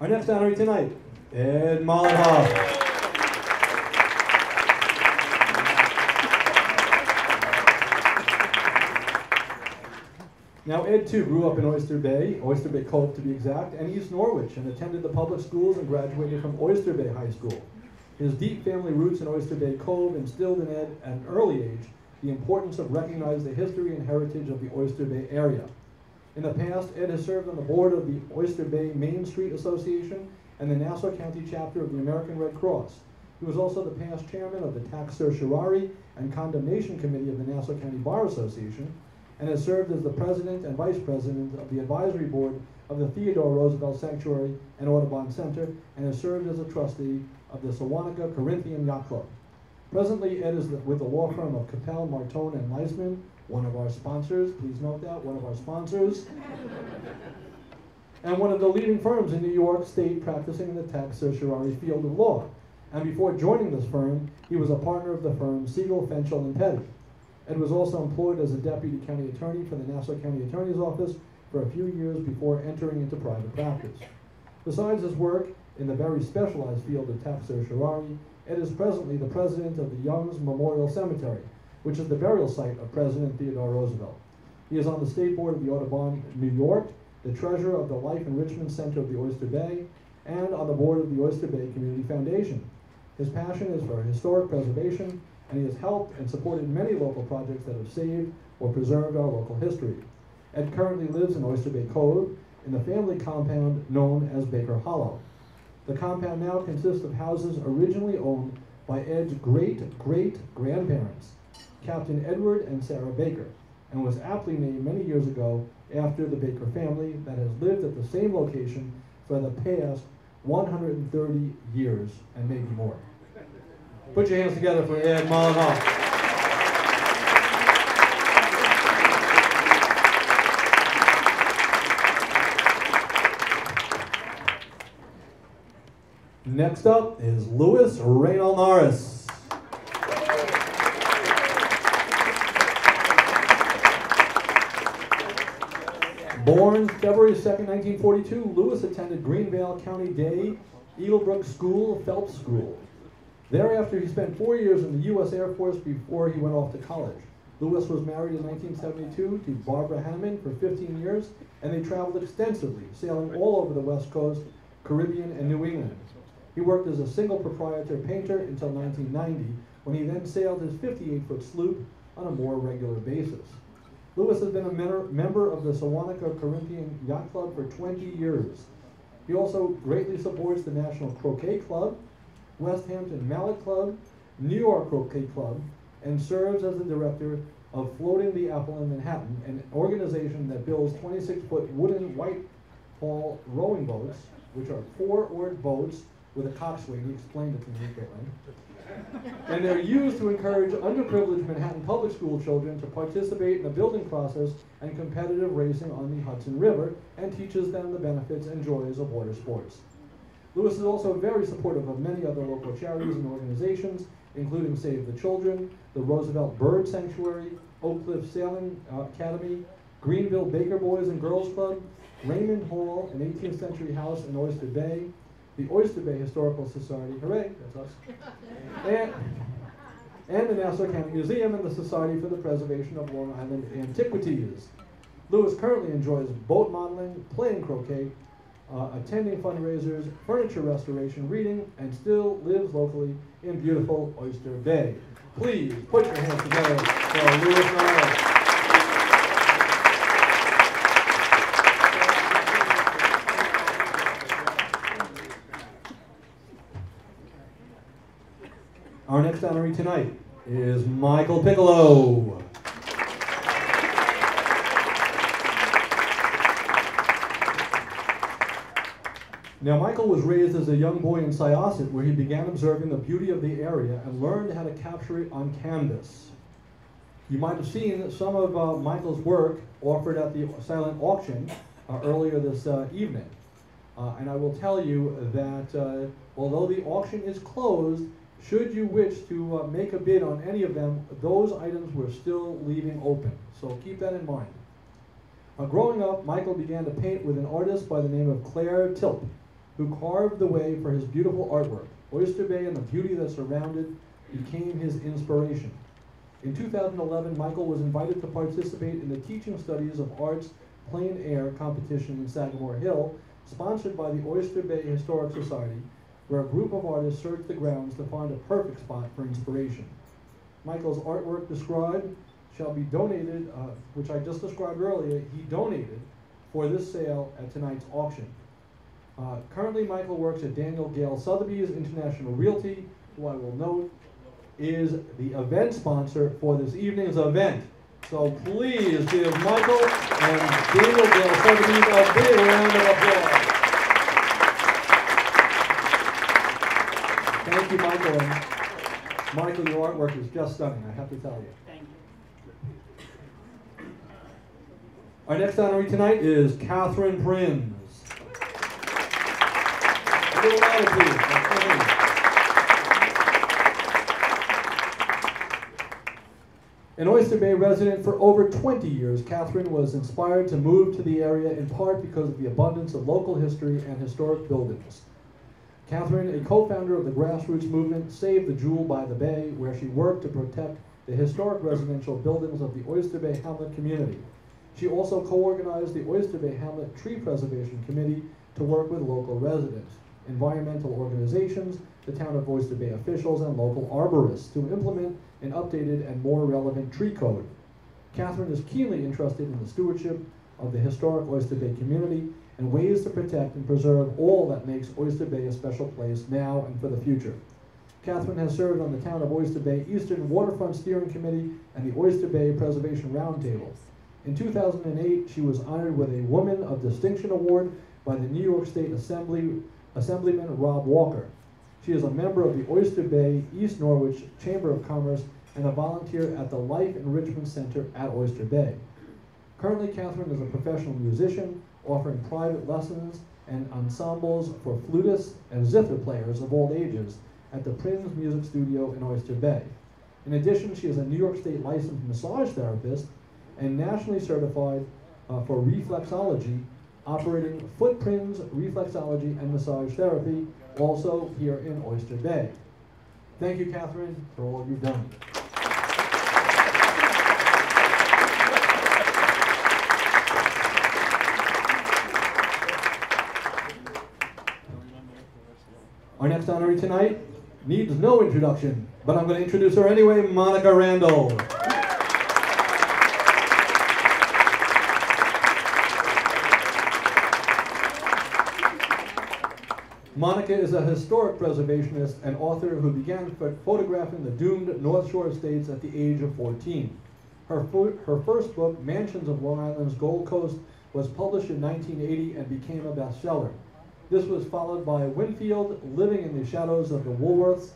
Our next honoree tonight, Ed Mollenhoff. Now, Ed, too, grew up in Oyster Bay Cove to be exact, and East Norwich, and attended the public schools and graduated from Oyster Bay High School. His deep family roots in Oyster Bay Cove instilled in Ed at an early age the importance of recognizing the history and heritage of the Oyster Bay area. In the past, Ed has served on the board of the Oyster Bay Main Street Association and the Nassau County chapter of the American Red Cross. He was also the past chairman of the Tax Certiorari and Condemnation Committee of the Nassau County Bar Association, and has served as the president and vice president of the advisory board of the Theodore Roosevelt Sanctuary and Audubon Center, and has served as a trustee of the Sewanaka Corinthian Yacht Club. Presently, Ed is with the law firm of Capel, Martone, and Leisman, one of our sponsors. Please note that, one of our sponsors. And one of the leading firms in New York State practicing in the tax certiorari field of law. And before joining this firm, he was a partner of the firm Siegel, Fenchel, and Petty. Ed was also employed as a deputy county attorney for the Nassau County Attorney's Office for a few years before entering into private practice. Besides his work in the very specialized field of tax certiorari, Ed is presently the president of the Young's Memorial Cemetery, which is the burial site of President Theodore Roosevelt. He is on the state board of the Audubon, New York, the treasurer of the Life Enrichment Center of the Oyster Bay, and on the board of the Oyster Bay Community Foundation. His passion is for historic preservation, and he has helped and supported many local projects that have saved or preserved our local history. Ed currently lives in Oyster Bay Cove in the family compound known as Baker Hollow. The compound now consists of houses originally owned by Ed's great-great-grandparents, Captain Edward and Sarah Baker, and was aptly named many years ago after the Baker family that has lived at the same location for the past 130 years and maybe more. Put your hands together for Ed Mollenhoff. Next up is Louis Randall Norris. Born February 2nd, 1942, Louis attended Greenvale County Day, Eaglebrook School, Phelps School. Thereafter, he spent 4 years in the U.S. Air Force before he went off to college. Louis was married in 1972 to Barbara Hanneman for 15 years, and they traveled extensively, sailing all over the West Coast, Caribbean, and New England. He worked as a single proprietor painter until 1990, when he then sailed his 58-foot sloop on a more regular basis. Louis has been a member of the Sewanaka Corinthian Yacht Club for 20 years. He also greatly supports the National Croquet Club, West Hampton Mallet Club, New York Croquet Club, and serves as the director of Floating the Apple in Manhattan, an organization that builds 26-foot wooden Whitehall rowing boats, which are 4-oared boats with a coxswain. He explained it to me, Caitlin. And they're used to encourage underprivileged Manhattan public school children to participate in the building process and competitive racing on the Hudson River, and teaches them the benefits and joys of water sports. Louis is also very supportive of many other local charities and organizations, including Save the Children, the Roosevelt Bird Sanctuary, Oak Cliff Sailing Academy, Greenville Baker Boys and Girls Club, Raymond Hall, an 18th century house in Oyster Bay, the Oyster Bay Historical Society, hooray, that's us, and the Nassau County Museum and the Society for the Preservation of Long Island Antiquities. Louis currently enjoys boat modeling, playing croquet, attending fundraisers, furniture restoration, reading, and still lives locally in beautiful Oyster Bay. Please put your hands together for Louis Norris. Our next honoree tonight is Michael Piccolo. Now, Michael was raised as a young boy in Syosset, where he began observing the beauty of the area and learned how to capture it on canvas. You might have seen some of Michael's work offered at the silent auction earlier this evening. And I will tell you that although the auction is closed, should you wish to make a bid on any of them, those items we're still leaving open. So keep that in mind. Growing up, Michael began to paint with an artist by the name of Claire Tilp. who carved the way for his beautiful artwork. Oyster Bay and the beauty that surrounded became his inspiration. In 2011, Michael was invited to participate in the Teaching Studies of Arts Plein Air competition in Sagamore Hill, sponsored by the Oyster Bay Historic Society, where a group of artists searched the grounds to find a perfect spot for inspiration. Michael's artwork described shall be donated, which I just described earlier, he donated for this sale at tonight's auction. Currently, Michael works at Daniel Gale Sotheby's International Realty, who I will note is the event sponsor for this evening's event. So please give Michael and Daniel Gale Sotheby's a big round of applause. Thank you, Michael. And Michael, your artwork is just stunning, I have to tell you. Thank you. Our next honoree tonight is Catherine Prinz. A little louder, please. An Oyster Bay resident for over 20 years, Catherine was inspired to move to the area in part because of the abundance of local history and historic buildings. Catherine, a co-founder of the grassroots movement Save the Jewel by the Bay, where she worked to protect the historic residential buildings of the Oyster Bay Hamlet community. She also co-organized the Oyster Bay Hamlet Tree Preservation Committee to work with local residents, environmental organizations, the town of Oyster Bay officials, and local arborists to implement an updated and more relevant tree code. Catherine is keenly interested in the stewardship of the historic Oyster Bay community and ways to protect and preserve all that makes Oyster Bay a special place now and for the future. Catherine has served on the town of Oyster Bay Eastern Waterfront Steering Committee and the Oyster Bay Preservation Roundtable. In 2008, she was honored with a Woman of Distinction Award by the New York State Assemblyman Rob Walker. She is a member of the Oyster Bay East Norwich Chamber of Commerce and a volunteer at the Life Enrichment Center at Oyster Bay. Currently, Catherine is a professional musician, offering private lessons and ensembles for flutists and zither players of all ages at the Prinz Music Studio in Oyster Bay. In addition, she is a New York State licensed massage therapist and nationally certified for reflexology, operating Footprints Reflexology and Massage Therapy, also here in Oyster Bay. Thank you, Catherine, for all you've done. Our next honoree tonight needs no introduction, but I'm going to introduce her anyway, Monica Randall. Monica is a historic preservationist and author who began photographing the doomed North Shore estates at the age of 14. Her first book, Mansions of Long Island's Gold Coast, was published in 1980 and became a bestseller. This was followed by Winfield, Living in the Shadows of the Woolworths,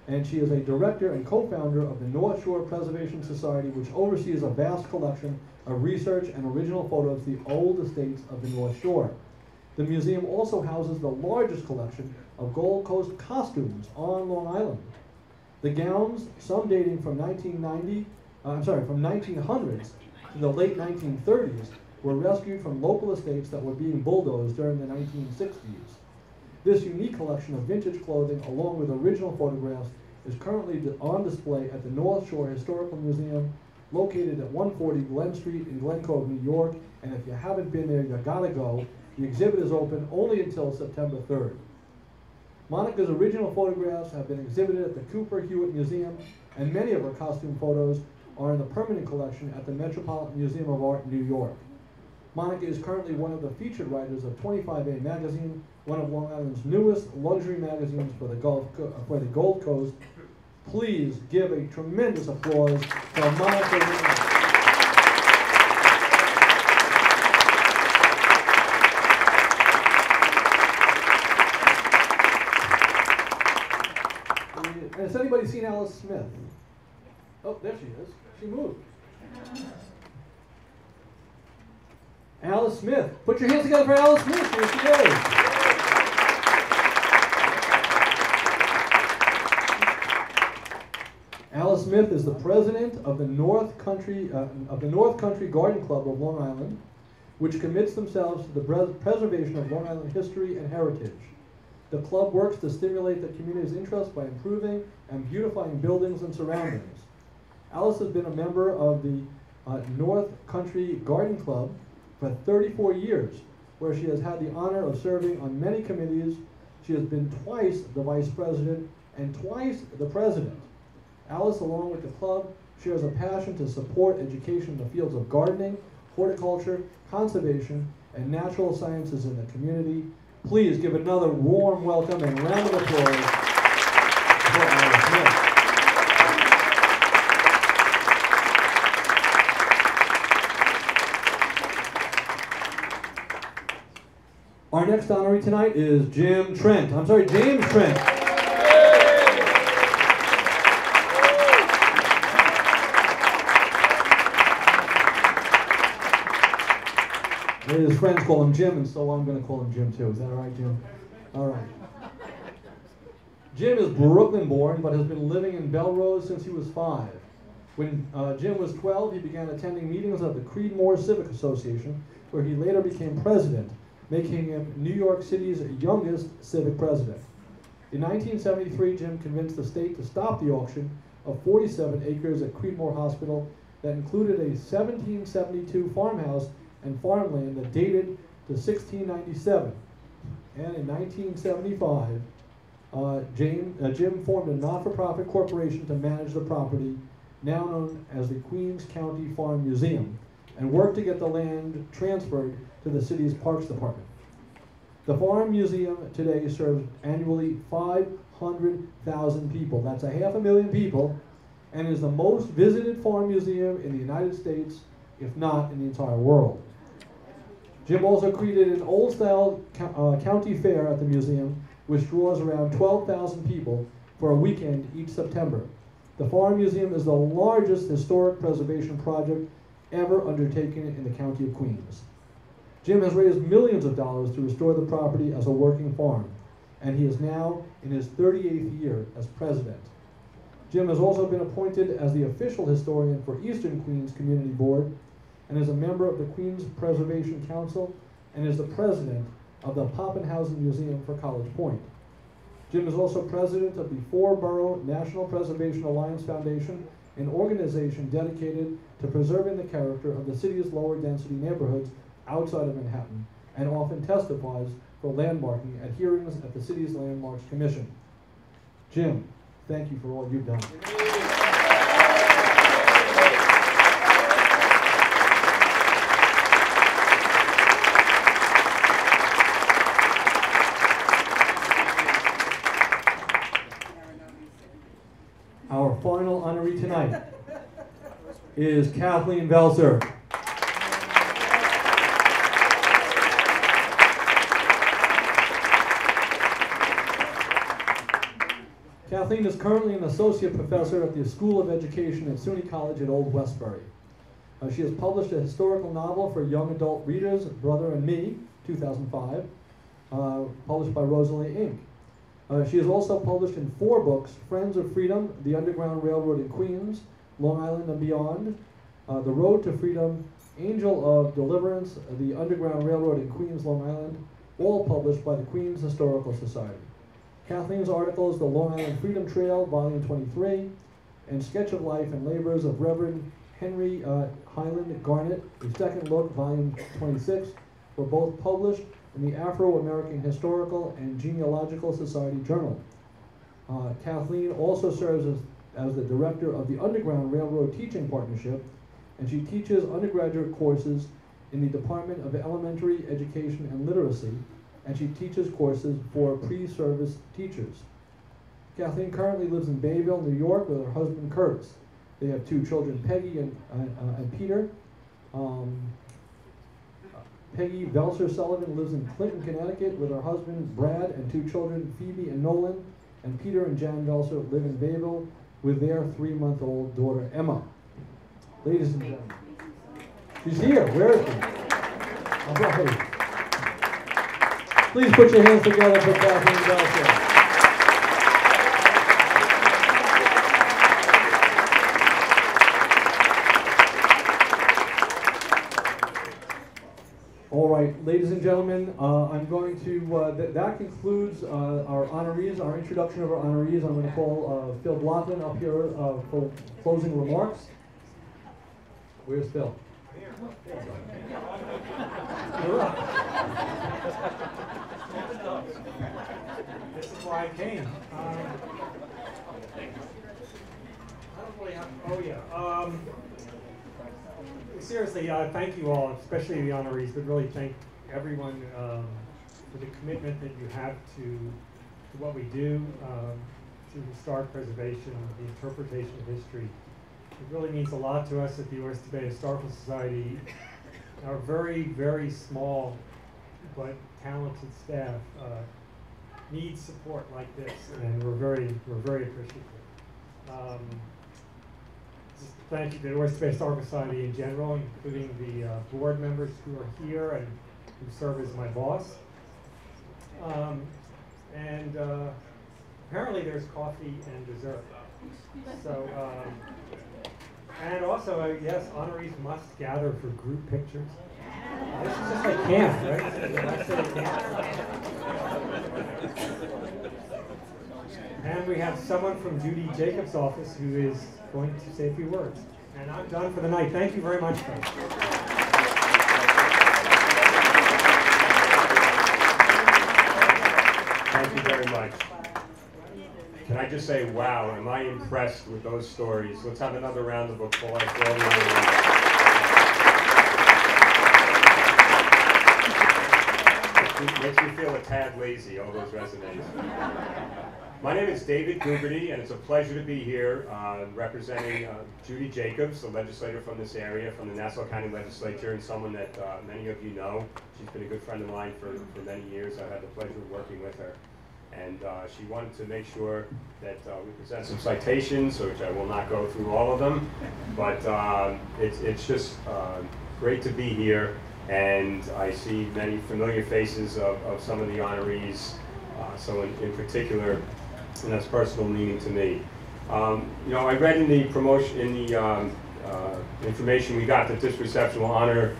and she is a director and co-founder of the North Shore Preservation Society, which oversees a vast collection of research and original photos of the old estates of the North Shore. The museum also houses the largest collection of Gold Coast costumes on Long Island. The gowns, some dating from 1900s to the late 1930s, were rescued from local estates that were being bulldozed during the 1960s. This unique collection of vintage clothing, along with original photographs, is currently on display at the North Shore Historical Museum, located at 140 Glen Street in Glen Cove, New York. And if you haven't been there, you gotta go. The exhibit is open only until September 3rd. Monica's original photographs have been exhibited at the Cooper Hewitt Museum, and many of her costume photos are in the permanent collection at the Metropolitan Museum of Art in New York. Monica is currently one of the featured writers of 25A Magazine, one of Long Island's newest luxury magazines for the Gold Coast. Please give a tremendous applause for Monica. Has anybody seen Alice Smith? Oh, there she is. She moved. Alice Smith. Put your hands together for Alice Smith. Here she is. Alice Smith is the president of the North Country Garden Club of Long Island. which commits themselves to the preservation of Long Island history and heritage. The club works to stimulate the community's interest by improving and beautifying buildings and surroundings. Alice has been a member of the North Country Garden Club for 34 years, where she has had the honor of serving on many committees. She has been twice the vice president and twice the president. Alice, along with the club, shares a passion to support education in the fields of gardening, horticulture, conservation, and natural sciences in the community. Please give another warm welcome and round of applause for Alice Smith. Our next honoree tonight is James Trent. His friends call him Jim, and so I'm going to call him Jim too. Is that all right, Jim? All right. Jim is Brooklyn born, but has been living in Belrose since he was 5. When Jim was 12, he began attending meetings of the Creedmoor Civic Association, where he later became president, making him New York City's youngest civic president. In 1973, Jim convinced the state to stop the auction of 47 acres at Creedmoor Hospital that included a 1772 farmhouse and farmland that dated to 1697. And in 1975, Jim formed a not-for-profit corporation to manage the property, now known as the Queens County Farm Museum, and worked to get the land transferred to the city's Parks Department. The Farm Museum today serves annually 500,000 people. That's 500,000 people, and is the most visited farm museum in the United States, if not in the entire world. Jim also created an old-style county fair at the museum, which draws around 12,000 people for a weekend each September. The Farm Museum is the largest historic preservation project ever undertaken in the County of Queens. Jim has raised millions of dollars to restore the property as a working farm, and he is now in his 38th year as president. Jim has also been appointed as the official historian for Eastern Queens Community Board, and is a member of the Queens Preservation Council, and is the president of the Pappenhausen Museum for College Point. Jim is also president of the 4-Borough National Preservation Alliance Foundation, an organization dedicated to preserving the character of the city's lower density neighborhoods outside of Manhattan, and often testifies for landmarking at hearings at the city's Landmarks Commission. Jim, thank you for all you've done. Our final honoree tonight is Kathleen Bell Sir. Kathleen is currently an associate professor at the School of Education at SUNY College at Old Westbury. She has published a historical novel for young adult readers, Brother and Me, 2005, published by Rosalie Inc. She has also published in 4 books: Friends of Freedom, The Underground Railroad in Queens, Long Island and Beyond, The Road to Freedom, Angel of Deliverance, The Underground Railroad in Queens, Long Island, all published by the Queens Historical Society. Kathleen's articles, The Long Island Freedom Trail, Volume 23, and Sketch of Life and Labors of Reverend Henry Highland Garnet, A Second Look, Volume 26, were both published in the Afro-American Historical and Genealogical Society Journal. Kathleen also serves as the director of the Underground Railroad Teaching Partnership, and she teaches undergraduate courses in the Department of Elementary Education and Literacy, and she teaches courses for pre-service teachers. Kathleen currently lives in Bayville, New York with her husband Curtis. They have 2 children, Peggy and Peter. Peggy Bell Sir Sullivan lives in Clinton, Connecticut with her husband Brad and 2 children, Phoebe and Nolan. And Peter and Jan Bell Sir live in Bayville with their 3-month-old daughter Emma. Ladies and gentlemen, she's here. Where is she? All right. Please put your hands together for Kathleen Bell Sir. ladies and gentlemen, I'm going to, that concludes our honorees, our introduction of our honorees. I'm going to call Phil Blocklin up here for closing remarks. Where's Phil? This is why I came. Seriously, thank you all, especially the honorees, but really thank everyone for the commitment that you have to what we do, to historic preservation, the interpretation of history. It really means a lot to us at the Oyster Bay Historical Society. Our very, very small but talented staff needs support like this, and we're very appreciative. Thank you to the Oyster Bay Historical Society in general, including the board members who are here and who serve as my boss. Apparently there's coffee and dessert. So, and also, yes, honorees must gather for group pictures. This is just like camp, right? Last day of camp. And we have someone from Judy Jacobs' office who is going to say a few words. And I'm done for the night. Thank you very much, folks. Thank you very much. Can I just say, wow, am I impressed with those stories. Let's have another round of applause for all the honorees. It makes me feel a tad lazy, all those resumes. My name is David Gugerty, and it's a pleasure to be here representing Judy Jacobs, the legislator from this area, from the Nassau County Legislature, and someone that many of you know. She's been a good friend of mine for many years. I've had the pleasure of working with her. And she wanted to make sure that we present some citations, which I will not go through all of them, but it's just great to be here. And I see many familiar faces of some of the honorees, so in particular, and that's personal meaning to me. You know, I read in the promotion, in the information we got, that this reception will honor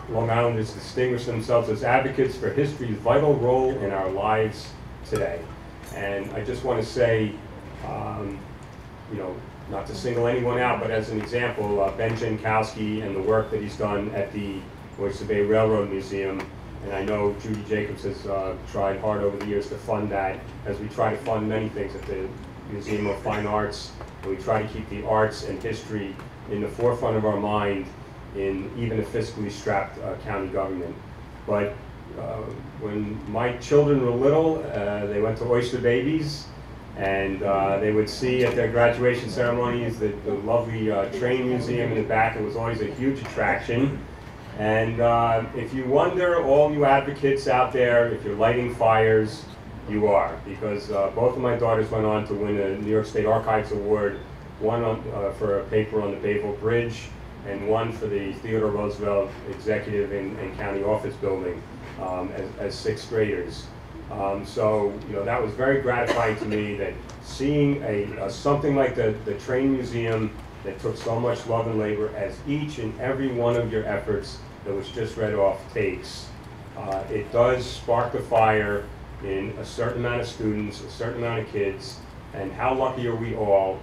Long Islanders distinguish themselves as advocates for history's vital role in our lives today. And I just want to say, you know, not to single anyone out, but as an example, Ben Jankowski and the work that he's done at the Oyster Bay Railroad Museum. And I know Judy Jacobs has tried hard over the years to fund that, as we try to fund many things at the Museum of Fine Arts. And we try to keep the arts and history in the forefront of our mind in even a fiscally strapped county government. But when my children were little, they went to Oyster Babies, and they would see at their graduation ceremonies the lovely train museum in the back. It was always a huge attraction. And if you wonder, all you advocates out there, if you're lighting fires, you are. Because both of my daughters went on to win a New York State Archives Award, one for a paper on the Bayville Bridge, and one for the Theodore Roosevelt Executive and County Office Building as sixth graders. So, you know, that was very gratifying to me, that seeing something like the train museum that took so much love and labor, as each and every one of your efforts that was just read off takes, it does spark the fire in a certain amount of students, a certain amount of kids, and how lucky are we all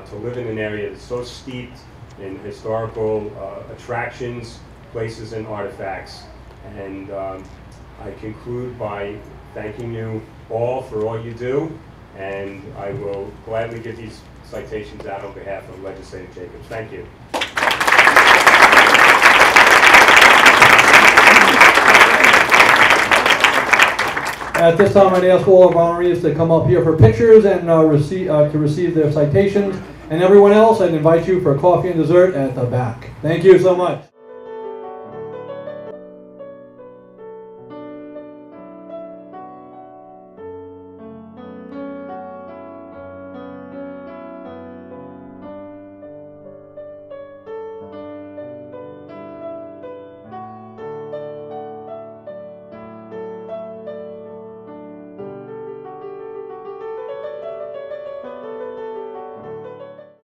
to live in an area that's so steeped in historical attractions, places, and artifacts. And I conclude by thanking you all for all you do, and I will gladly give these citations out on behalf of Legislator Jacobs. Thank you. At this time, I'd ask all of our honorees to come up here for pictures and to receive their citations. And everyone else, I'd invite you for coffee and dessert at the back. Thank you so much.